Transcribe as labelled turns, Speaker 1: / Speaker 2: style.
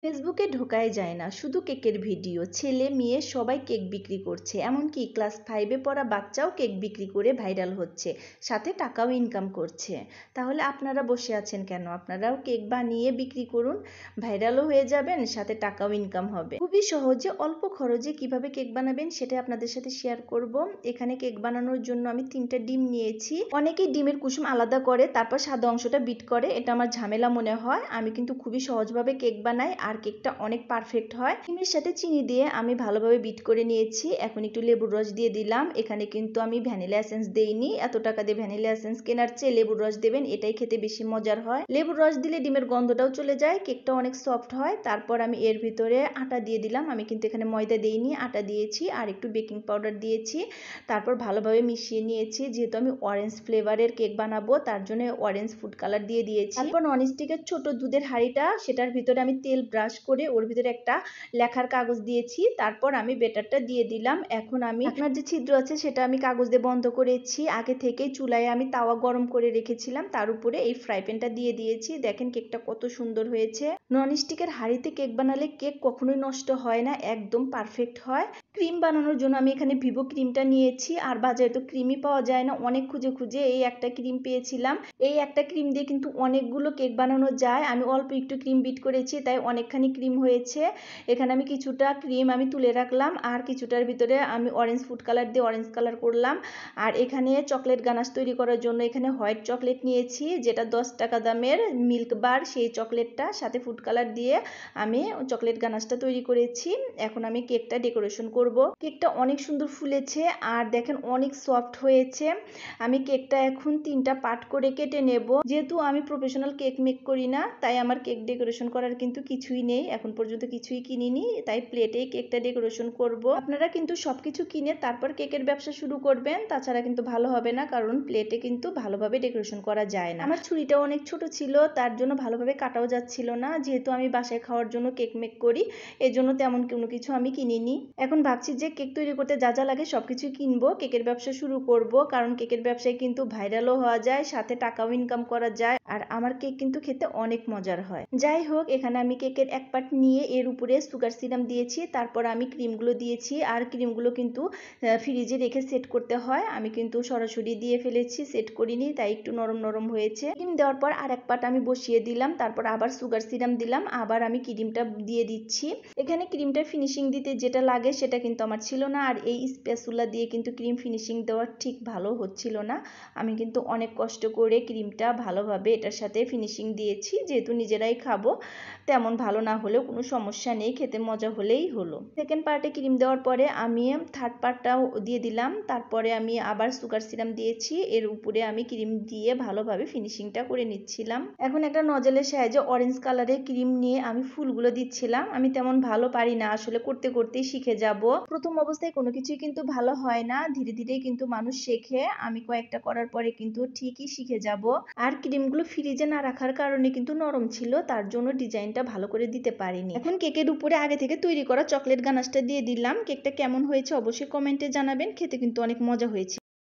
Speaker 1: ফেসবুকে ঢোকাই যায় না, শুধু কেকের ভিডিও। ছেলে মেয়ে সবাই কেক বিক্রি করছে, এমনকি ক্লাস 5-এ পড়া বাচ্চাও কেক বিক্রি করে ভাইরাল হচ্ছে, সাথে টাকাও ইনকাম করছে। তাহলে আপনারা বসে আছেন কেন? আপনারাও কেক বানিয়ে বিক্রি করুন, ভাইরালও হয়ে যাবেন, সাথে টাকাও ইনকাম হবে। খুবই সহজে অল্প খরচে কিভাবে কেক বানাবেন সেটা আপনাদের সাথে শেয়ার করব। এখানে কেক বানানোর জন্য আমি 3টা ডিম নিয়েছি। অনেকেই ডিমের কুসুম আলাদা করে তারপর সাদা অংশটা বিট করে, এটা আমার ঝামেলা মনে হয়। আমি কিন্তু খুবই সহজভাবে কেক বানাই আর কেকটা অনেক পারফেক্ট হয়। ডিমের সাথে চিনি দিয়ে আমি ভালোভাবে বিট করে নিয়েছি। এখন একটু লেবুর রস দিয়ে দিলাম। এখানে কিন্তু আমি ভ্যানিলা এসেন্স দেইনি, এত টাকা দিয়ে ভ্যানিলা এসেন্স কেনার চেয়ে লেবুর রস দেবেন, এটাই খেতে বেশি মজার হয়। লেবুর রস দিলে ডিমের গন্ধটাও চলে যায়, কেকটা অনেক সফট হয়। তারপর আমি এর ভিতরে আটা দিয়ে দিলাম। আমি কিন্তু এখানে ময়দা দেইনি, আটা দিয়েছি আর একটু বেকিং পাউডার দিয়েছি। তারপর ভালোভাবে মিশিয়ে নিয়েছি। যেহেতু আমি অরেঞ্জ ফ্লেভারের কেক বানাবো তার জন্য অরেঞ্জ ফুড কালার দিয়ে দিয়েছি। তারপর ননস্টিকের ছোট দুধের হাঁড়িটা, সেটার ভিতরে আমি তেল ব্রাশ করে ওর ভিতরে একটা লেখার কাগজ দিয়েছি। তারপর আমি বেটারটা দিয়ে দিলাম। এখন আমি আপনার যে ছিদ্র আছে সেটা আমি কাগজ দিয়ে বন্ধ করেছি। আগে থেকেই চুলায় আমি তাওয়া গরম করে রেখেছিলাম, তার উপরে এই ফ্রাই প্যানটা দিয়ে দিয়েছি। দেখেন কেকটা কত সুন্দর হয়েছে। ননস্টিকের হাঁড়িতে কেক বানালে কেক কখনোই নষ্ট হয় না, একদম পারফেক্ট হয়। ক্রিম বানানোর জন্য আমি এখানে ভিভো ক্রিমটা নিয়েছি। আর বাজারে তো ক্রিমই পাওয়া যায় না, অনেক খুঁজে খুঁজে এই একটা ক্রিম পেয়েছিলাম। এই একটা ক্রিম দিয়ে কিন্তু অনেকগুলো কেক বানানো যায়। আমি অল্প একটু ক্রিম বিট করেছি, তাই অনেকখানি ক্রিম হয়েছে। এখানে আমি কিছুটা ক্রিম আমি তুলে রাখলাম আর কিছুটার ভিতরে আমি অরেঞ্জ ফুড কালার দিয়ে অরেঞ্জ কালার করলাম। আর এখানে চকলেট গানাশ তৈরি করার জন্য এখানে হোয়াইট চকলেট নিয়েছি, যেটা 10 টাকা দামের মিল্ক বার, সেই চকলেটটা সাথে ফুড কালার দিয়ে আমি চকলেট গানাশটা তৈরি করেছি। এখন আমি কেকটা ডেকোরেশন করব। কেকটা অনেক সুন্দর ফুলেছে আর দেখেন অনেক সফট হয়েছে। আমি কেকটা এখন 3টা পার্ট করে কেটে নেব। যেহেতু আমি প্রফেশনাল কেক মেক করি না, তাই আমার কেক ডেকোরেশন করার কিন্তু কিছুই নেই, এখন পর্যন্ত কিছুই কিনিনি, তাই প্লেটেই কেকটা ডেকোরেশন করব। আপনারা কিন্তু সবকিছু কিনে তারপর কেকের ব্যবসা শুরু করবেন, তাছাড়া কিন্তু ভালো হবে না, কারণ প্লেটে কিন্তু ভালোভাবে ডেকোরেশন করা যায় না। আমার ছুরিটা অনেক ছোট ছিল, তার জন্য ভালোভাবে কাটাও যাচ্ছিল না। যেহেতু আমি বাসায় খাওয়ার জন্য কেক মেক করি, এর জন্য তেমন কোনো কিছু আমি কিনিনি। এখন ভাবছি যে কেক তৈরি করতে যা যা লাগে সবকিছুই কিনবো, কেকের ব্যবসা শুরু করব, কারণ কেকের ব্যবসায় কিন্তু ভাইরালও হওয়া যায়, সাথে টাকাও ইনকাম করা যায়। আর আমার কেক কিন্তু খেতে অনেক মজার হয়। যাই হোক, এখানে আমি কেকের এক পার্ট নিয়ে এর উপরে সুগার সিরাপ দিয়েছি, তারপর আমি ক্রিমগুলো দিয়েছি। আর ক্রিমগুলো কিন্তু ফ্রিজে রেখে সেট করতে হয়, আমি কিন্তু সরাসরি দিয়ে ফেলেছি, সেট করিনি, তাই একটু নরম নরম হয়েছে। ক্রিম দেওয়ার পর আর এক পার্ট আমি বসিয়ে দিলাম, তারপর আবার সুগার সিরাপ দিলাম, আবার আমি ক্রিমটা দিয়ে দিচ্ছি। এখানে ক্রিমটা ফিনিশিং দিতে যেটা লাগে সেটা কিন্তু আমার ছিল না, আর এই স্প্যাচুলা দিয়ে কিন্তু ক্রিম ফিনিশিং দেওয়া ঠিক ভালো হচ্ছিল না। আমি কিন্তু অনেক কষ্ট করে ক্রিমটা ভালোভাবে এটার সাথে ফিনিশিং দিয়েছি। যেহেতু নিজেরাই খাবো, তেমন ভালো না হলেও কোনো সমস্যা নেই, খেতে মজা হলেই হলো। সেকেন্ড পার্টে ক্রিম দেওয়ার পরে আমি থার্ড পার্টটাও দিয়ে দিলাম, তারপরে আমি আবার সুগার সিরাপ দিয়েছি, এর উপরে আমি ক্রিম দিয়ে ভালোভাবে ফিনিশিংটা করে নিচ্ছিলাম। এখন একটা নজলের সাহায্যে অরেঞ্জ কালারের ক্রিম নিয়ে আমি ফুলগুলো দিচ্ছিলাম। আমি তেমন ভালো পারি না, আসলে করতে করতেই শিখে যাব। প্রথম অবস্থায় কোনো কিছুই কিন্তু ভালো হয় না, ধীরে ধীরে কিন্তু মানুষ শেখে। আমি কয়েকটা করার পরে কিন্তু ঠিকই শিখে যাব। আর ক্রিমগুলো ফ্রিজে না রাখার কারণে কিন্তু নরম ছিল, তার জন্য ডিজাইনটা ভালো করে দিতে পারিনি। এখন কেকের উপরে আগে থেকে তৈরি করা চকলেট গানাশটা দিয়ে দিলাম। কেকটা কেমন হয়েছে অবশ্যই কমেন্টে জানাবেন, খেতে কিন্তু অনেক মজা হয়েছে।